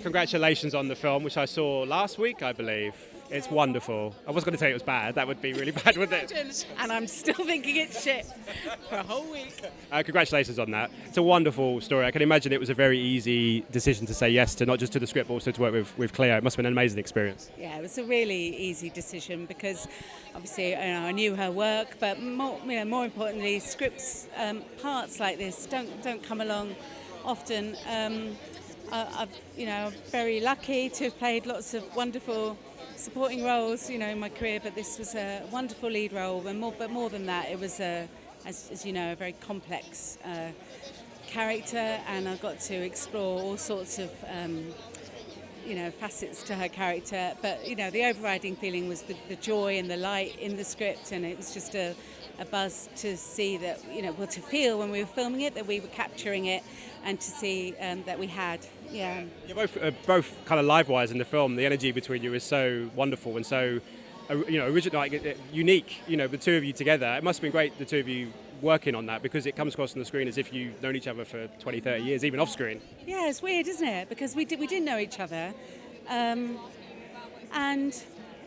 Congratulations on the film, which I saw last week, I believe. It's wonderful. I was going to say it was bad. That would be really bad, wouldn't it? And I'm still thinking it's shit for a whole week. Congratulations on that. It's a wonderful story. I can imagine it was a very easy decision to say yes to, not just to the script, but also to work with Cleo. It must have been an amazing experience. Yeah, it was a really easy decision because obviously I knew her work, but more importantly, scripts, parts like this don't come along often. I'm very lucky to have played lots of wonderful supporting roles, in my career, but this was a wonderful lead role, and more than that, it was as you know, a very complex character, and I got to explore all sorts of facets to her character. But the overriding feeling was the joy and the light in the script, and it was just a buzz to see that, to feel when we were filming it that we were capturing it, and to see that we had. Yeah. You're both kind of live-wise in the film. The energy between you is so wonderful and so, original, unique. The two of you together. It must have been great, the two of you working on that, because it comes across on the screen as if you've known each other for 20, 30 years, even off screen. Yeah, it's weird, isn't it? Because we didn't know each other, and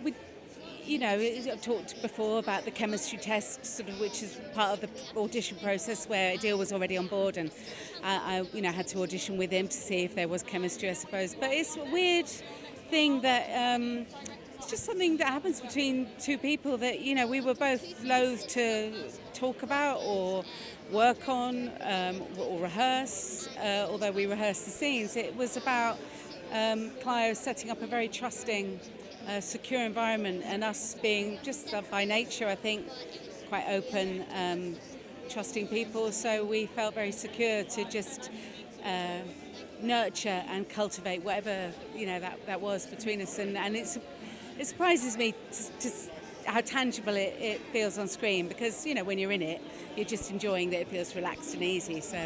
we. I've talked before about the chemistry test, sort of, which is part of the audition process where Adil was already on board, and I had to audition with him to see if there was chemistry, I suppose. But it's a weird thing that it's just something that happens between two people that we were both loath to talk about or work on or rehearse. Although we rehearsed the scenes, it was about Clio setting up a very trusting, secure environment, and us being just by nature, I think, quite open, trusting people. So we felt very secure to just nurture and cultivate whatever that was between us, and it surprises me to how tangible it feels on screen, because when you're in it, you're just enjoying that it feels relaxed and easy. So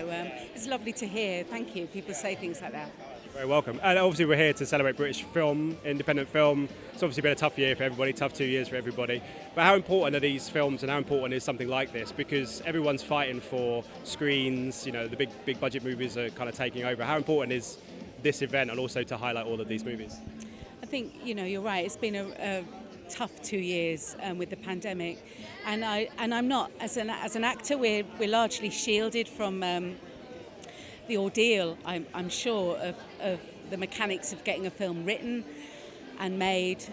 it's lovely to hear. Thank you. People say things like that. Very welcome. And obviously we're here to celebrate British film, independent film. It's obviously been a tough year for everybody, tough 2 years for everybody. But how important are these films, and how important is something like this? Because everyone's fighting for screens, the big budget movies are kind of taking over. How important is this event, and also to highlight all of these movies? I think, you're right. It's been a tough 2 years with the pandemic. And I'm not, as an actor, we're largely shielded from the ordeal, I'm sure, of the mechanics of getting a film written and made.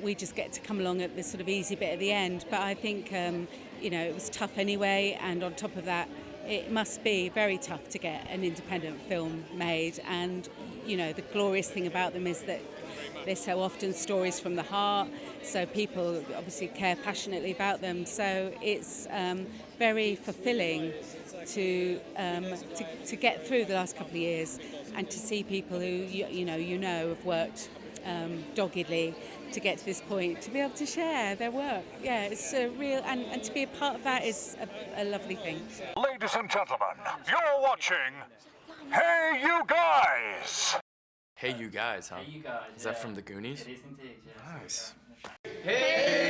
We just get to come along at this sort of easy bit at the end. But I think, it was tough anyway. And on top of that, it must be very tough to get an independent film made. And, the glorious thing about them is that they're so often stories from the heart. So people obviously care passionately about them. So it's very fulfilling to get through the last couple of years, and to see people who have worked doggedly to get to this point, to be able to share their work. Yeah, it's a real, and to be a part of that is a lovely thing. Ladies and gentlemen, you're watching Hey You Guys! Hey You Guys, huh? Hey You Guys. Is that from the Goonies? It is indeed, yes. Nice. Hey